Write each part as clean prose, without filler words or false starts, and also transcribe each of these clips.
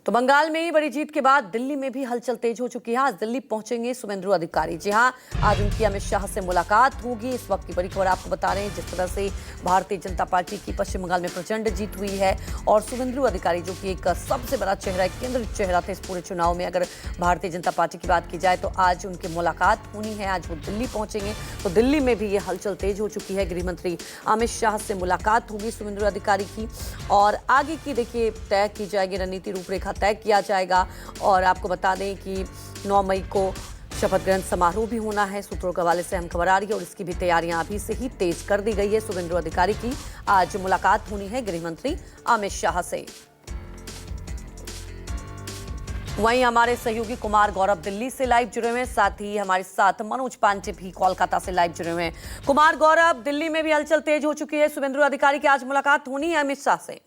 तो बंगाल में बड़ी जीत के बाद दिल्ली में भी हलचल तेज हो चुकी है। आज दिल्ली पहुंचेंगे शुभेंदु अधिकारी। जी हां, आज उनकी अमित शाह से मुलाकात होगी। इस वक्त की बड़ी खबर आपको बता रहे हैं, जिस तरह से भारतीय जनता पार्टी की पश्चिम बंगाल में प्रचंड जीत हुई है और शुभेंदु अधिकारी जो कि एक सबसे बड़ा चेहरा, केंद्रित चेहरा थे इस पूरे चुनाव में। अगर भारतीय जनता पार्टी की बात की जाए तो आज उनकी मुलाकात होनी है, आज वो दिल्ली पहुंचेंगे। तो दिल्ली में भी ये हलचल तेज हो चुकी है। गृह मंत्री अमित शाह से मुलाकात होगी शुभेंदु अधिकारी की और आगे की देखिए तय की जाएगी, रणनीति रूपरेखा तय किया जाएगा। और आपको बता दें कि 9 मई को शपथ ग्रहण समारोह भी होना है। सूत्रों के हवाले से हम खबर आ रही है और इसकी भी तैयारियां अभी से ही तेज कर दी गई है। शुभेंदु अधिकारी की आज मुलाकात होनी है गृह मंत्री अमित शाह से। वहीं हमारे सहयोगी कुमार गौरव दिल्ली से लाइव जुड़े हुए हैं, साथ ही हमारे साथ मनोज पांडे भी कोलकाता से लाइव जुड़े हुए हैं। कुमार गौरव, दिल्ली में भी हलचल तेज हो चुकी है। शुभेंदु अधिकारी की आज मुलाकात होनी है अमित शाह से।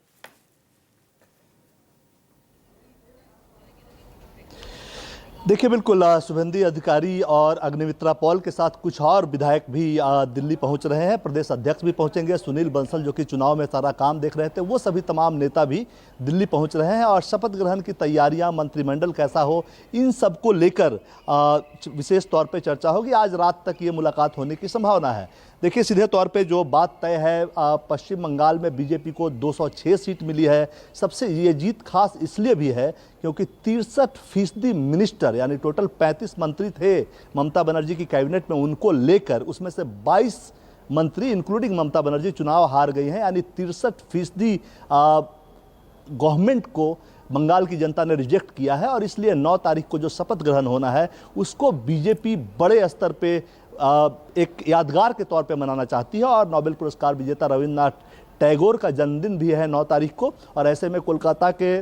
देखिए, बिल्कुल शुभेंदु अधिकारी और अग्निमित्रा पॉल के साथ कुछ और विधायक भी दिल्ली पहुंच रहे हैं। प्रदेश अध्यक्ष भी पहुंचेंगे। सुनील बंसल जो कि चुनाव में सारा काम देख रहे थे, वो सभी तमाम नेता भी दिल्ली पहुंच रहे हैं और शपथ ग्रहण की तैयारियां, मंत्रिमंडल कैसा हो, इन सब को लेकर विशेष तौर पे चर्चा होगी। आज रात तक ये मुलाकात होने की संभावना है। देखिए, सीधे तौर पे जो बात तय है, पश्चिम बंगाल में बीजेपी को 206 सीट मिली है। सबसे ये जीत खास इसलिए भी है क्योंकि 63% मिनिस्टर, यानी टोटल 35 मंत्री थे ममता बनर्जी की कैबिनेट में, उनको लेकर उसमें से 22 मंत्री इंक्लूडिंग ममता बनर्जी चुनाव हार गई हैं। यानी 63% गवर्नमेंट को बंगाल की जनता ने रिजेक्ट किया है और इसलिए 9 तारीख को जो शपथ ग्रहण होना है उसको बीजेपी बड़े स्तर पे एक यादगार के तौर पे मनाना चाहती है। और नोबेल पुरस्कार विजेता रविन्द्रनाथ टैगोर का जन्मदिन भी है 9 तारीख को। और ऐसे में कोलकाता के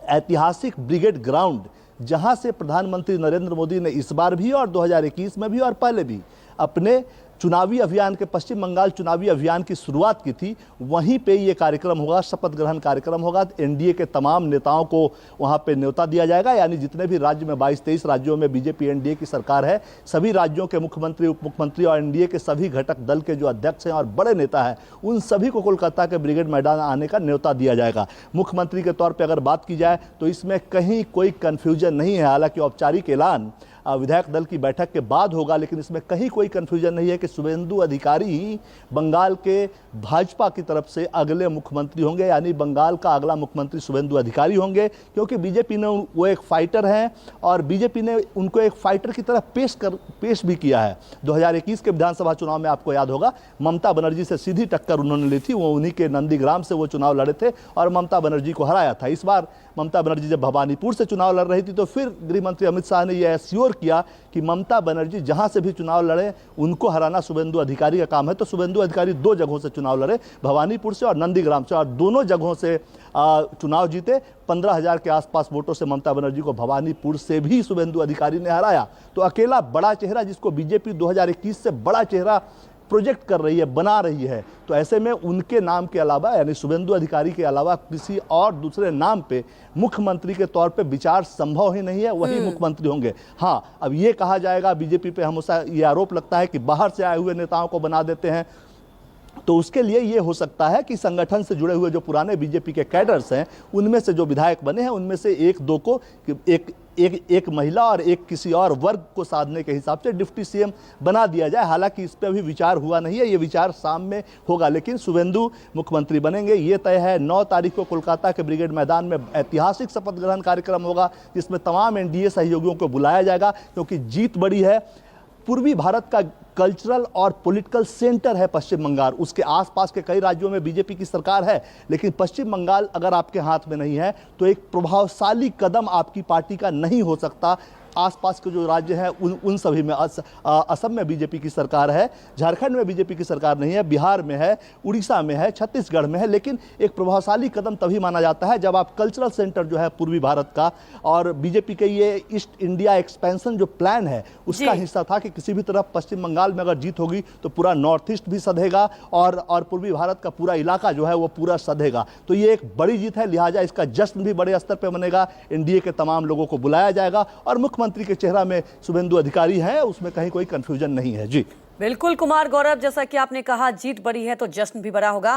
ऐतिहासिक ब्रिगेड ग्राउंड, जहां से प्रधानमंत्री नरेंद्र मोदी ने इस बार भी और 2021 में भी और पहले भी अपने चुनावी अभियान के, पश्चिम बंगाल चुनावी अभियान की शुरुआत की थी, वहीं पे ये कार्यक्रम होगा, शपथ ग्रहण कार्यक्रम होगा। एनडीए के तमाम नेताओं को वहाँ पे न्योता दिया जाएगा। यानी जितने भी राज्य में 22-23 राज्यों में बीजेपी एनडीए की सरकार है, सभी राज्यों के मुख्यमंत्री, उप मुख्यमंत्री और एनडीए के सभी घटक दल के जो अध्यक्ष हैं और बड़े नेता हैं, उन सभी को कोलकाता के ब्रिगेड मैदान आने का न्योता दिया जाएगा। मुख्यमंत्री के तौर पर अगर बात की जाए तो इसमें कहीं कोई कन्फ्यूजन नहीं है। हालांकि औपचारिक ऐलान विधायक दल की बैठक के बाद होगा, लेकिन इसमें कहीं कोई कंफ्यूजन नहीं है कि शुभेंदु अधिकारी ही बंगाल के भाजपा की तरफ से अगले मुख्यमंत्री होंगे। यानी बंगाल का अगला मुख्यमंत्री शुभेंदु अधिकारी होंगे, क्योंकि बीजेपी ने, वो एक फाइटर हैं और बीजेपी ने उनको एक फाइटर की तरह पेश भी किया है। 2021 के विधानसभा चुनाव में आपको याद होगा, ममता बनर्जी से सीधी टक्कर उन्होंने ली थी। वो उन्हीं के नंदीग्राम से वो चुनाव लड़े थे और ममता बनर्जी को हराया था। इस बार ममता बनर्जी जब भवानीपुर से चुनाव लड़ रही थी तो फिर गृह मंत्री अमित शाह ने यह एश्योर किया कि ममता बनर्जी जहां से भी चुनाव लड़े उनको हराना शुभेंदु अधिकारी का काम है। तो शुभेंदु अधिकारी 2 जगहों से चुनाव लड़े, भवानीपुर से और नंदीग्राम से, और दोनों जगहों से चुनाव जीते। 15,000 के आसपास वोटों से ममता बनर्जी को भवानीपुर से भी शुभेंदु अधिकारी ने हराया। तो अकेला बड़ा चेहरा, जिसको बीजेपी 2021 से बड़ा चेहरा प्रोजेक्ट कर रही है, बना रही है, तो ऐसे में उनके नाम के अलावा, यानी शुभेंदु अधिकारी के अलावा किसी और दूसरे नाम पे मुख्यमंत्री के तौर पे विचार संभव ही नहीं है। वही मुख्यमंत्री होंगे। हाँ, अब ये कहा जाएगा, बीजेपी पे हमेशा ये आरोप लगता है कि बाहर से आए हुए नेताओं को बना देते हैं। तो उसके लिए ये हो सकता है कि संगठन से जुड़े हुए जो पुराने बीजेपी के कैडर्स हैं, उनमें से जो विधायक बने हैं, उनमें से 1-2 को एक महिला और एक किसी और वर्ग को साधने के हिसाब से डिप्टी सीएम बना दिया जाए। हालांकि इस पर अभी विचार हुआ नहीं है, ये विचार शाम में होगा, लेकिन शुभेंदु मुख्यमंत्री बनेंगे, ये तय है। 9 तारीख को कोलकाता के ब्रिगेड मैदान में ऐतिहासिक शपथ ग्रहण कार्यक्रम होगा, जिसमें तमाम एनडीए सहयोगियों को बुलाया जाएगा, क्योंकि जीत बड़ी है। पूर्वी भारत का कल्चरल और पॉलिटिकल सेंटर है पश्चिम बंगाल। उसके आसपास के कई राज्यों में बीजेपी की सरकार है, लेकिन पश्चिम बंगाल अगर आपके हाथ में नहीं है तो एक प्रभावशाली कदम आपकी पार्टी का नहीं हो सकता। आसपास के जो राज्य हैं उन सभी में, असम में बीजेपी की सरकार है, झारखंड में बीजेपी की सरकार नहीं है, बिहार में है, उड़ीसा में है, छत्तीसगढ़ में है। लेकिन एक प्रभावशाली कदम तभी माना जाता है जब आप कल्चरल सेंटर जो है पूर्वी भारत का, और बीजेपी के ये ईस्ट इंडिया एक्सपेंशन जो प्लान है उसका हिस्सा था कि किसी भी तरफ पश्चिम बंगाल में अगर जीत होगी तो पूरा नॉर्थ ईस्ट भी सधेगा और पूर्वी भारत का पूरा इलाका जो है वो पूरा सधेगा। तो ये एक बड़ी जीत है, लिहाजा इसका जश्न भी बड़े स्तर पर मनेगा। एनडीए के तमाम लोगों को बुलाया जाएगा और मुख्यमंत्री के चेहरा में शुभेंदु अधिकारी हैं, उसमें कहीं कोई कंफ्यूजन नहीं है। जी बिल्कुल कुमार गौरव, जैसा कि आपने कहा, जीत बड़ी है तो जश्न भी बड़ा होगा।